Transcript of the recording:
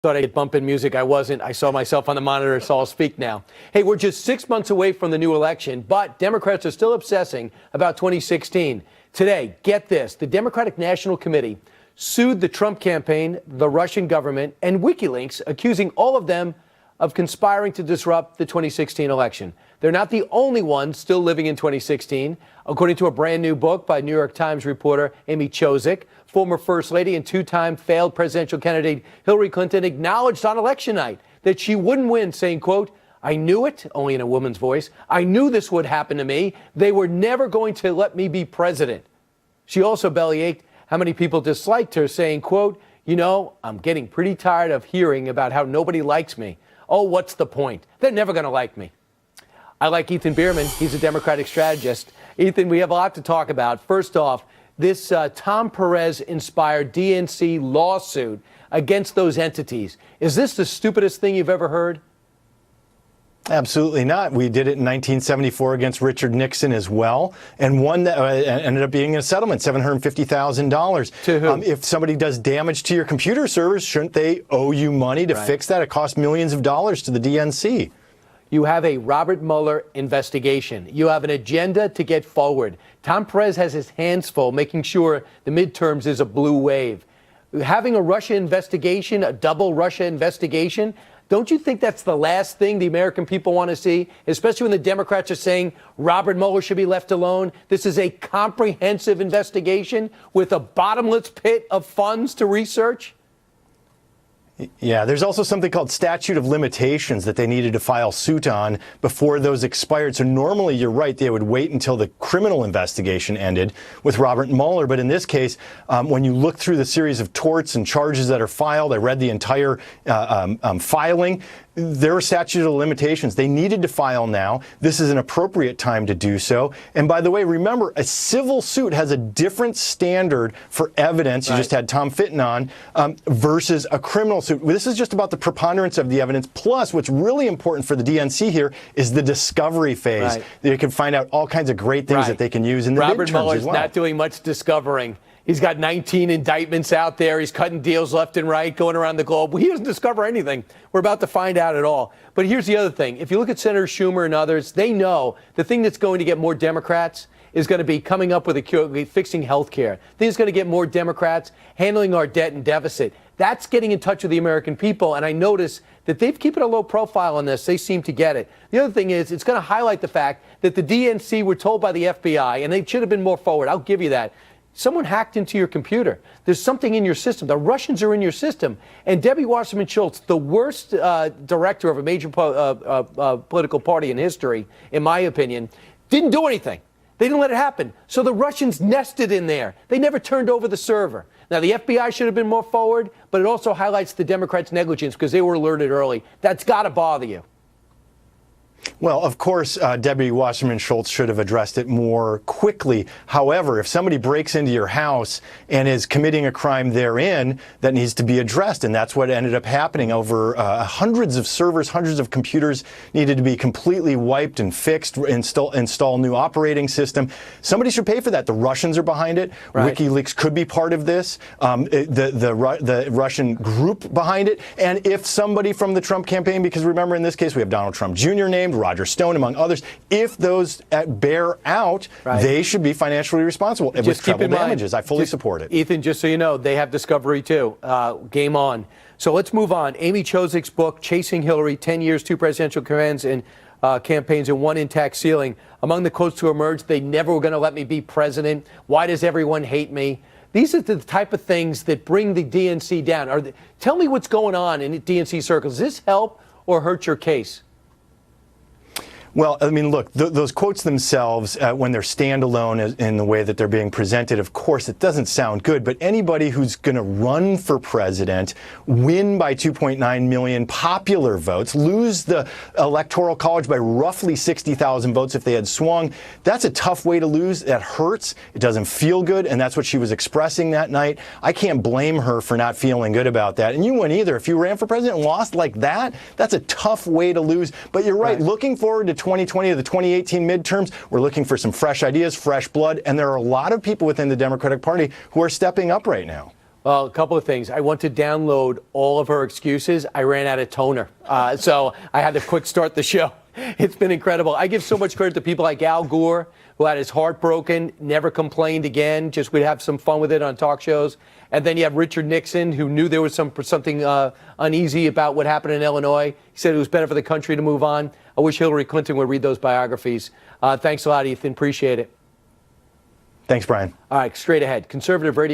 Thought I'd get bump in music. I wasn't. I saw myself on the monitor, so I'll speak now. Hey, we're just 6 months away from the new election, but Democrats are still obsessing about 2016. Today, get this, the Democratic National Committee sued the Trump campaign, the Russian government, and WikiLeaks, accusing all of them of conspiring to disrupt the 2016 election. They're not the only ones still living in 2016. According to a brand new book by New York Times reporter Amy Chozick, former First Lady and two-time failed presidential candidate Hillary Clinton acknowledged on election night that she wouldn't win, saying, quote, "I knew it," only in a woman's voice. "I knew this would happen to me. They were never going to let me be president." She also bellyached how many people disliked her, saying, quote, "You know, I'm getting pretty tired of hearing about how nobody likes me. Oh, what's the point? They're never going to like me." I like Ethan Bierman. He's a Democratic strategist. Ethan, we have a lot to talk about. First off, this Tom Perez-inspired DNC lawsuit against those entities. Is this the stupidest thing you've ever heard? Absolutely not. We did it in 1974 against Richard Nixon as well, and one that ended up being a settlement, $750,000. To who? If somebody does damage to your computer servers, shouldn't they owe you money to fix that? It costs millions of dollars to the DNC. You have a Robert Mueller investigation. You have an agenda to get forward. Tom Perez has his hands full making sure the midterms is a blue wave. Having a Russia investigation, a double Russia investigation, don't you think that's the last thing the American people want to see, especially when the Democrats are saying Robert Mueller should be left alone? This is a comprehensive investigation with a bottomless pit of funds to research. Yeah, there's also something called statute of limitations that they needed to file suit on before those expired. So normally, you're right, they would wait until the criminal investigation ended with Robert Mueller. But in this case, when you look through the series of torts and charges that are filed, I read the entire filing. There are statute of limitations. They needed to file now. This is an appropriate time to do so. And by the way, remember, a civil suit has a different standard for evidence. You just had Tom Fitton on versus a criminal suit. This is just about the preponderance of the evidence. Plus, what's really important for the DNC here is the discovery phase. They can find out all kinds of great things that they can use in the midterms as well. Robert Mueller's not doing much discovering. He's got 19 indictments out there. He's cutting deals left and right, going around the globe. He doesn't discover anything. We're about to find out it all. But here's the other thing. If you look at Senator Schumer and others, they know the thing that's going to get more Democrats is going to be coming up with a cure, fixing health care. The thing that's going to get more Democrats handling our debt and deficit. That's getting in touch with the American people. And I notice that they've keeping a low profile on this. They seem to get it. The other thing is it's going to highlight the fact that the DNC were told by the FBI, and they should have been more forward. I'll give you that. Someone hacked into your computer. There's something in your system. The Russians are in your system. And Debbie Wasserman Schultz, the worst director of a major political party in history, in my opinion, didn't do anything. They didn't let it happen. So the Russians nested in there. They never turned over the server. Now, the FBI should have been more forward, but it also highlights the Democrats' negligence because they were alerted early. That's got to bother you. Well, of course, Debbie Wasserman Schultz should have addressed it more quickly. However, if somebody breaks into your house and is committing a crime therein, that needs to be addressed. And that's what ended up happening. Over hundreds of servers, hundreds of computers needed to be completely wiped and fixed, install new operating system. Somebody should pay for that. The Russians are behind it. WikiLeaks could be part of this. The Russian group behind it. And if somebody from the Trump campaign, because remember in this case we have Donald Trump Jr. named, Roger Stone, among others, if those bear out, they should be financially responsible with treble damages. I fully support it. Ethan, just so you know, they have discovery too. Game on. So let's move on. Amy Chozick's book, Chasing Hillary, 10 Years, 2 Presidential Commands and Campaigns, and 1 Intact Ceiling. Among the quotes to emerge, they never were going to let me be president. Why does everyone hate me? These are the type of things that bring the DNC down. Tell me what's going on in DNC circles. Does this help or hurt your case? Well, I mean, look, those quotes themselves, when they're standalone in the way that they're being presented, of course, it doesn't sound good. But anybody who's going to run for president, win by 2.9 million popular votes, lose the Electoral College by roughly 60,000 votes if they had swung, that's a tough way to lose. That hurts. It doesn't feel good. And that's what she was expressing that night. I can't blame her for not feeling good about that. And you wouldn't either. If you ran for president and lost like that, that's a tough way to lose. But you're right. Looking forward to 2020 or the 2018 midterms, we're looking for some fresh ideas, fresh blood, and there are a lot of people within the Democratic Party who are stepping up right now. Well, a couple of things. I want to download all of her excuses. I ran out of toner, so I had to quick start the show. It's been incredible. I give so much credit to people like Al Gore, who had his heart broken, never complained again, just would have some fun with it on talk shows. And then you have Richard Nixon, who knew there was something uneasy about what happened in Illinois. He said it was better for the country to move on. I wish Hillary Clinton would read those biographies. Thanks a lot, Ethan. Appreciate it. Thanks, Brian. All right, straight ahead. Conservative radio.